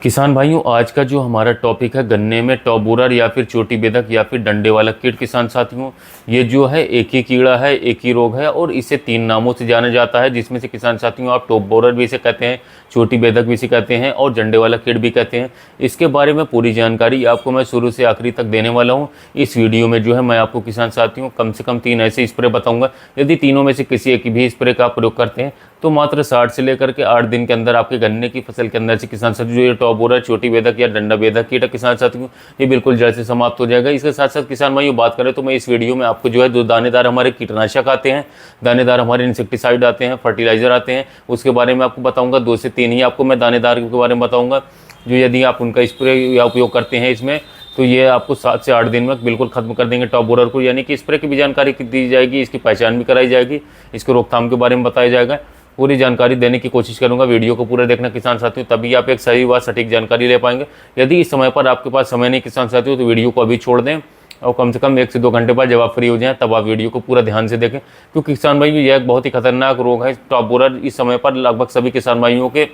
किसान भाइयों, आज का जो हमारा टॉपिक है गन्ने में टॉप बोरर या फिर चोटी बेधक या फिर डंडे वाला कीट। किसान साथियों, ये जो है एक ही कीड़ा है, एक ही रोग है और इसे 3 नामों से जाना जाता है, जिसमें से किसान साथियों आप टॉप बोरर भी इसे कहते हैं, चोटी बेधक भी इसे कहते हैं और डंडे वाला कीट भी कहते हैं। इसके बारे में पूरी जानकारी आपको मैं शुरू से आखिरी तक देने वाला हूँ। इस वीडियो में जो है मैं आपको किसान साथियों कम से कम 3 ऐसे स्प्रे बताऊँगा। यदि तीनों में से किसी एक भी स्प्रे का आप प्रयोग करते हैं तो मात्र 60 से लेकर के 8 दिन के अंदर आपके गन्ने की फसल के अंदर से किसान साथियों जो ये टॉप बोरर, चोटी बेधक या डंडा बेधक कीट किसान साथियों ये बिल्कुल जड़ से समाप्त हो जाएगा। इसके साथ साथ किसान भाइयों बात करें तो मैं इस वीडियो में आपको जो है जो दानेदार हमारे कीटनाशक आते हैं, दानेदार हमारे इंसेक्टिसाइड आते हैं, फर्टिलाइजर आते हैं, उसके बारे में आपको बताऊंगा। 2 से 3 ही आपको मैं दानेदार के बारे में बताऊंगा, जो यदि आप उनका स्प्रे या उपयोग करते हैं इसमें तो ये आपको 7 से 8 दिन में बिल्कुल खत्म कर देंगे टॉप बोरर को। यानी कि स्प्रे की भी जानकारी दी जाएगी, इसकी पहचान भी कराई जाएगी, इसके रोकथाम के बारे में बताया जाएगा। पूरी जानकारी देने की कोशिश करूंगा। वीडियो को पूरा देखना किसान साथियों, तभी आप एक सही व सटीक जानकारी ले पाएंगे। यदि इस समय पर आपके पास समय नहीं किसान साथियों तो वीडियो को अभी छोड़ दें और कम से कम 1 से 2 घंटे बाद जब आप फ्री हो जाएं तब आप वीडियो को पूरा ध्यान से देखें, क्योंकि किसान भाई यह एक बहुत ही खतरनाक रोग है टॉप बोरर। इस समय पर लगभग सभी किसान भाइयों के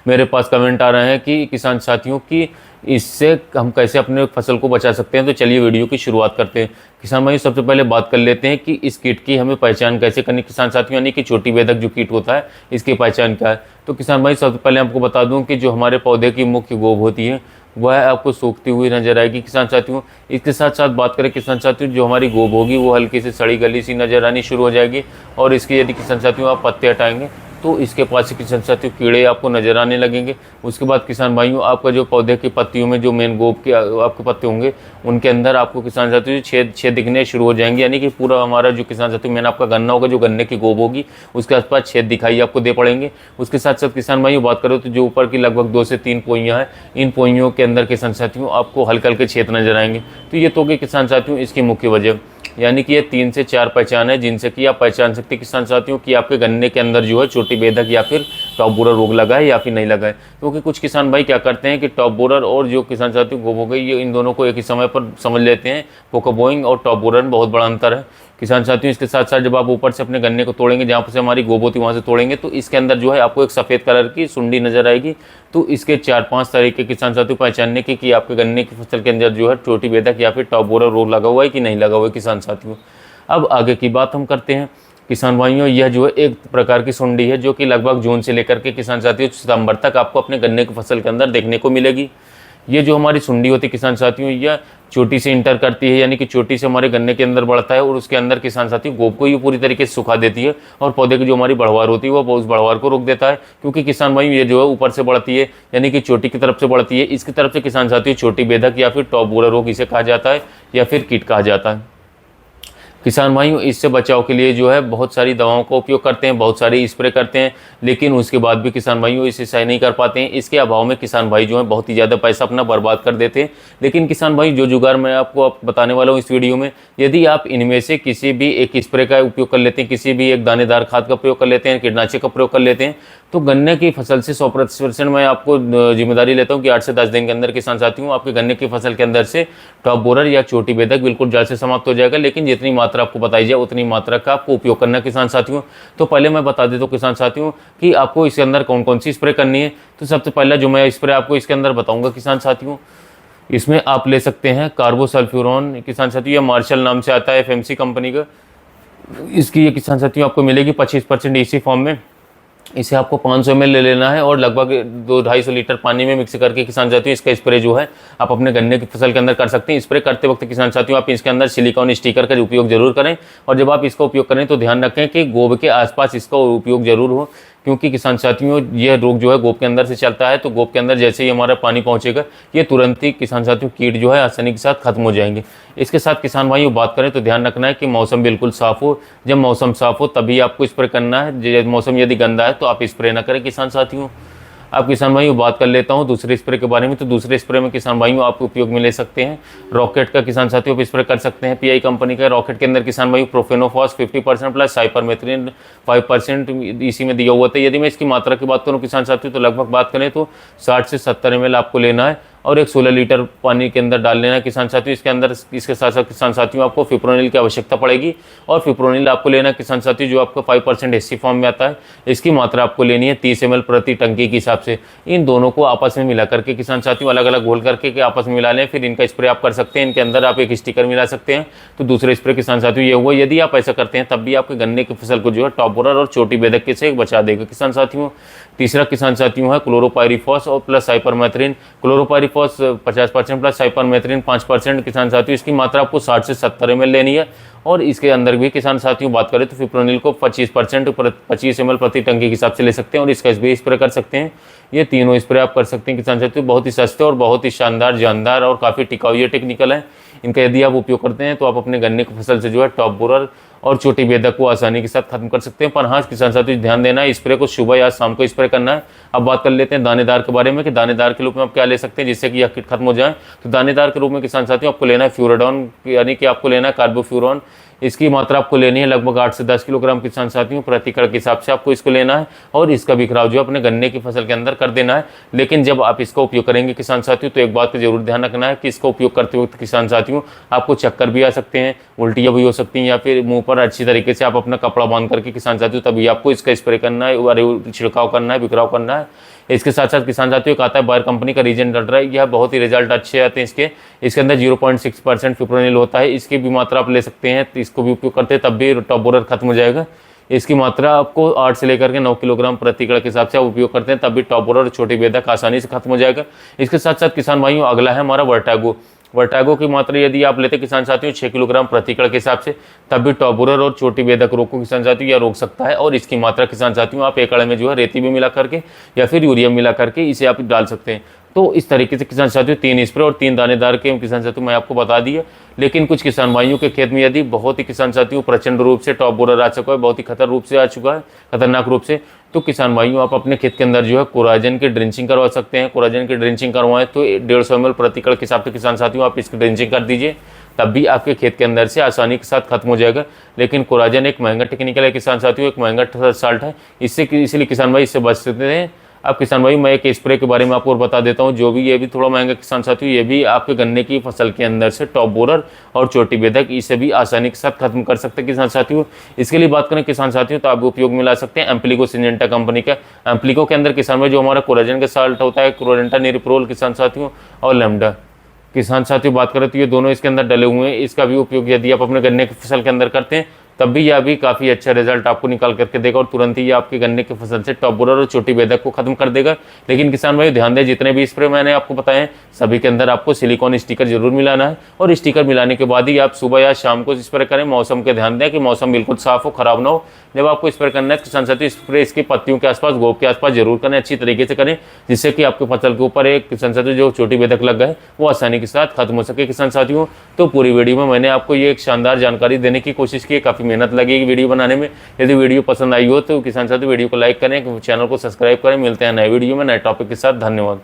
मेरे पास कमेंट आ रहे हैं कि किसान साथियों की इससे हम कैसे अपने फसल को बचा सकते हैं। तो चलिए वीडियो की शुरुआत करते हैं। किसान भाई सबसे पहले बात कर लेते हैं कि इस कीट की हमें पहचान कैसे करनी किसान साथियों, यानी कि चोटी बेधक जो कीट होता है इसकी पहचान क्या है। तो किसान भाई सबसे पहले आपको बता दूं कि जो हमारे पौधे की मुख्य गोब होती है वह आपको सूखती हुई नजर आएगी किसान साथियों। इसके साथ साथ बात करें किसान साथियों, जो हमारी गोब होगी वो हल्की से सड़ी गली सी नजर आनी शुरू हो जाएगी और इसके यदि किसान साथियों आप पत्ते हटाएंगे तो इसके पास से किसान साथियों कीड़े आपको नजर आने लगेंगे। उसके बाद किसान भाइयों आपका जो पौधे की पत्तियों में जो मेन गोब के आपके पत्ते होंगे उनके अंदर आपको किसान साथियों छेद दिखने शुरू हो जाएंगे, यानी कि पूरा हमारा जो किसान साथियों मैंने आपका गन्ना होगा, जो गन्ने की गोब होगी उसके आसपास छेद दिखाई आपको दे पड़ेंगे। उसके साथ साथ किसान भाइयों बात करो तो जो ऊपर की लगभग 2 से 3 पोइयाँ हैं, इन पोइयों के अंदर किसान साथियों आपको हल्के हल्के छेद नजर आएंगे। तो ये तो कि किसान साथियों इसकी मुख्य वजह, यानी कि ये 3 से 4 पहचान है जिनसे कि आप पहचान सकते हैं किसान साथियों कि आपके गन्ने के अंदर जो है चोटी बेधक या फिर टॉप बोरर रोग लगा है या फिर नहीं लगा है। क्योंकि कुछ किसान भाई क्या करते हैं कि टॉप बोरर और जो किसान साथियों गोब हो गई ये इन दोनों को एक ही समय पर समझ लेते हैं। पोकोबोइंग और टॉप बोरर में बहुत बड़ा अंतर है किसान साथियों। इसके साथ साथ जब आप ऊपर से अपने गन्ने को तोड़ेंगे, जहाँ से हमारी गोब होती है वहाँ से तोड़ेंगे, तो इसके अंदर जो है आपको एक सफ़ेद कलर की सुंडी नजर आएगी। तो इसके 4-5 तरीके किसान साथियों पहचानने की कि आपके गन्ने की फसल के अंदर जो है चोटी बेधक या फिर टॉप बोरर रोग लगा हुआ है कि नहीं लगा हुआ है किसान साथियों। अब आगे की बात हम करते हैं किसान भाइयों। यह जो है एक प्रकार की सुंडी है जो कि लगभग जून से लेकर के किसान साथियों सितंबर तक आपको अपने गन्ने की फसल के अंदर देखने को मिलेगी। ये जो हमारी सुंडी होती है किसान साथियों यह चोटी से इंटर करती है, यानी कि चोटी से हमारे गन्ने के अंदर बढ़ता है और उसके अंदर किसान साथियों गोब को ये पूरी तरीके से सुखा देती है और पौधे की जो हमारी बढ़वार होती है वो उस बढ़वार को रोक देता है। क्योंकि किसान भाई ये जो है ऊपर से बढ़ती है, यानी कि चोटी की तरफ से बढ़ती है, इसकी तरफ से किसान साथियों चोटी बेधक या फिर टॉप बोरर रोग इसे कहा जाता है या फिर कीट कहा जाता है। किसान भाइयों इससे बचाव के लिए जो है बहुत सारी दवाओं का उपयोग करते हैं, बहुत सारी स्प्रे करते हैं, लेकिन उसके बाद भी किसान भाइयों इसे सही नहीं कर पाते हैं। इसके अभाव में किसान भाई जो है बहुत ही ज़्यादा पैसा अपना बर्बाद कर देते हैं। लेकिन किसान भाई जो जुगाड़ मैं आपको बताने वाला हूँ इस वीडियो में, यदि आप इनमें से किसी भी एक स्प्रे का उपयोग कर लेते हैं, किसी भी एक दानेदार खाद का प्रयोग कर लेते हैं, कीटनाशक का प्रयोग कर लेते हैं, तो गन्ने की फसल से 100% मैं आपको जिम्मेदारी लेता हूँ कि 8 से 10 दिन के अंदर किसान साथियों आपके गन्ने की फसल के अंदर से टॉप बोरर या चोटी बेधक बिल्कुल जड़ से समाप्त हो जाएगा। लेकिन जितनी मात्रा आपको बताई जाए उतनी मात्रा का आपको उपयोग करना है किसान साथियों। तो पहले मैं बता देता हूँ किसान साथियों कि आपको इसके अंदर कौन कौन सी स्प्रे करनी है। तो सबसे पहला जो मैं स्प्रे आपको इसके अंदर बताऊँगा किसान साथियों, इसमें आप ले सकते हैं कार्बोसल्फ्यूरॉन किसान साथियों, या मार्शल नाम से आता है FMC कंपनी का। इसकी ये किसान साथियों आपको मिलेगी 25% इसी फॉर्म में। इसे आपको 500 ml ले लेना है और लगभग 2-250 लीटर पानी में मिक्स करके किसान साथियों इसका स्प्रे जो है आप अपने गन्ने की फसल के अंदर कर सकते हैं। स्प्रे करते वक्त किसान साथियों आप इसके अंदर सिलिकॉन स्टिकर का उपयोग जरूर करें और जब आप इसका उपयोग करें तो ध्यान रखें कि गोब के आसपास इसका उपयोग जरूर हो, क्योंकि किसान साथियों यह रोग जो है गोब के अंदर से चलता है। तो गोब के अंदर जैसे ही हमारा पानी पहुंचेगा ये तुरंत ही किसान साथियों कीट जो है आसानी के साथ खत्म हो जाएंगे। इसके साथ किसान भाइयों बात करें तो ध्यान रखना है कि मौसम बिल्कुल साफ हो। जब मौसम साफ हो तभी आपको स्प्रे करना है। मौसम यदि गंदा है तो आप स्प्रे ना करें किसान साथियों। अब किसान भाइयों बात कर लेता हूं दूसरे स्प्रे के बारे में। तो दूसरे स्प्रे में किसान भाइयों आप उपयोग में ले सकते हैं रॉकेट का किसान साथियों आप स्प्रे कर सकते हैं। PI कंपनी का रॉकेट के अंदर किसान भाइयों प्रोफेनोफॉस 50% प्लस साइपरमेथ्रिन 5% इसी में दिया हुआ था। यदि मैं इसकी मात्रा की बात करूं किसान साथियों तो लगभग बात करें तो 60 से 70 ml आपको लेना है और एक 16 लीटर पानी के अंदर डाल लेना है किसान साथियों। इसके अंदर इसके साथ साथ किसान साथियों आपको फिप्रोनिल की आवश्यकता पड़ेगी, और फिप्रोनिल आपको लेना है किसान साथियों जो आपको 5% एससी फॉर्म में आता है। इसकी मात्रा आपको लेनी है 30 ml प्रति टंकी के हिसाब से। इन दोनों को आपस में मिला करके किसान साथियों अलग अलग घोल करके आपस में मिला लें, फिर इनका स्प्रे आप कर सकते हैं। इनके अंदर आप एक स्टिकर मिला सकते हैं, तो दूसरे स्प्रे किसान साथियों ये हुआ। यदि आप ऐसा करते हैं तब भी आपके गन्ने की फसल को जो है टॉप बोरर और चोटी बेधक से बचा देगा किसान साथियों। तीसरा किसान साथियों है क्लोरोपाइरीफॉस और plus cypermethrin. Chlorpyrifos 50% plus cypermethrin 5% किसान साथियों। इसकी मात्रा आपको 60 से 70 ml लेनी है। और इसके अंदर भी किसान साथियों बात करें तो फिप्रोनिल को 25% 25 ml प्रति टंकी के हिसाब से ले सकते हैं, और इसका भी स्प्रे कर सकते हैं। ये तीनों स्प्रे आप कर सकते हैं किसान साथियों। बहुत ही सस्ते और बहुत ही शानदार, जानदार और काफ़ी टिकाऊ ये टेक्निकल है। इनका यदि आप उपयोग करते हैं तो आप अपने गन्ने की फसल से जो है टॉप बोरर और चोटी बेधक को आसानी के साथ खत्म कर सकते हैं। पर हाँ किसान साथियों ध्यान देना है, स्प्रे को सुबह या शाम को स्प्रे करना है। अब बात कर लेते हैं दानेदार के बारे में कि दानेदार के रूप में आप क्या ले सकते हैं जिससे कि यह कीट खत्म हो जाए। तो दानेदार के रूप में किसान साथियों आपको लेना है फ्यूराडॉन, यानी कि आपको लेना है कार्बोफ्यूरॉन। इसकी मात्रा आपको लेनी है लगभग 8 से 10 किलोग्राम किसान साथियों प्रति एकड़ के हिसाब से आपको इसको लेना है, और इसका बिखराव जो अपने गन्ने की फसल के अंदर कर देना है। लेकिन जब आप इसका उपयोग करेंगे किसान साथियों तो एक बात का जरूर ध्यान रखना है कि इसका उपयोग करते वक्त किसान साथियों आपको चक्कर भी आ सकते हैं, उल्टियाँ भी हो सकती हैं, या फिर मुंह पर अच्छी तरीके से आप अपना कपड़ा बांध करके किसान साथियों तभी आपको इसका स्प्रे करना है और छिड़काव करना है, बिखराव करना है। इसके साथ साथ किसान साथियों का आता है बायर कंपनी का रीजन डर है। यह बहुत ही रिजल्ट अच्छे आते हैं इसके अंदर 0.6% फिप्रोनिल होता है। इसकी भी मात्रा आप ले सकते हैं, तो इसको भी उपयोग करते हैं तब भी टॉप बोरर खत्म हो जाएगा। इसकी मात्रा आपको 8 से लेकर के 9 किलोग्राम प्रति एकड़ के हिसाब से आप उपयोग करते हैं तब भी टॉप बोरर और छोटी बेधक आसानी से खत्म हो जाएगा। इसके साथ साथ किसान भाइयों अगला है हमारा वर्टागो। वर्टागो की मात्रा यदि आप लेते किसान साथियों 6 किलोग्राम प्रति एकड़ के हिसाब से तब भी टॉप बोरर और छोटी बेधक रोग को किसान साथियों यह रोक सकता है। और इसकी मात्रा किसान साथियों आप एकड़ में जो है रेती में मिला करके या फिर यूरिया मिला करके इसे आप डाल सकते हैं। तो इस तरीके से किसान साथियों 3 स्प्रे और 3 दानेदार के किसान साथियों मैं आपको बता दिया। लेकिन कुछ किसान भाइयों के खेत में यदि बहुत ही किसान साथियों प्रचंड रूप से टॉप बोरर आ चुका है, बहुत ही खतरनाक रूप से, तो किसान भाइयों आप अपने खेत के अंदर जो है कोराजन की ड्रिंचिंग करवा सकते हैं। कोराजन की ड्रिंचिंग करवाएं तो 150 ml प्रति एकड़ के हिसाब से किसान साथियों आप इसकी ड्रिंचिंग कर दीजिए, तब भी आपके खेत के अंदर से आसानी के साथ खत्म हो जाएगा। लेकिन कोराजन एक महंगा टेक्निकल है किसान साथियों, एक महंगा साल्ट है, इसलिए किसान भाई इससे बच सकते हैं। अब किसान भाई मैं एक स्प्रे के बारे में आपको और बता देता हूं, जो भी ये भी थोड़ा महंगा किसान साथियों, ये भी आपके गन्ने की फसल के अंदर से टॉप बोरर और चोटी बेधक इसे भी आसानी के साथ खत्म कर सकते हैं किसान साथियों। इसके लिए बात करें किसान साथियों तो आप उपयोग में ला सकते हैं एम्प्लीको सिंजेंटा कंपनी का। एम्प्लीको के अंदर किसान भाई जो हमारा कोराजन का साल्ट होता है, क्लोरेंटा निरिप्रोल किसान साथियों और लेमडा किसान साथियों बात करें तो ये दोनों इसके अंदर डले हुए हैं। इसका भी उपयोग यदि आप अपने गन्ने की फसल के अंदर करते हैं तब भी यह भी काफ़ी अच्छा रिजल्ट आपको निकाल करके देगा, और तुरंत ही ये आपके गन्ने की फसल से टॉप बोरर और छोटी बेधक को खत्म कर देगा। लेकिन किसान भाई ध्यान दें, जितने भी स्प्रे मैंने आपको बताए हैं सभी के अंदर आपको सिलिकॉन स्टिकर जरूर मिलाना है, और स्टिकर मिलाने के बाद ही आप सुबह या शाम को स्प्रे करें। मौसम के ध्यान दें कि मौसम बिल्कुल साफ हो, खराब ना हो। जब आपको स्प्रे करना है तो किसान साथियों स्प्रे इसकी पत्तियों के आसपास, गोब के आसपास जरूर करें, अच्छी तरीके से करें, जिससे कि आपके फसल के ऊपर एक किसान साथियों जो छोटी बेधक लग गए वो आसानी के साथ खत्म हो सके किसान साथियों। तो पूरी वीडियो में मैंने आपको ये एक शानदार जानकारी देने की कोशिश की, काफ़ी मेहनत लगी वीडियो बनाने में। यदि वीडियो पसंद आई हो तो किसान साथियों वीडियो को लाइक करें, चैनल को सब्सक्राइब करें। मिलते हैं नए वीडियो में नए टॉपिक के साथ। धन्यवाद।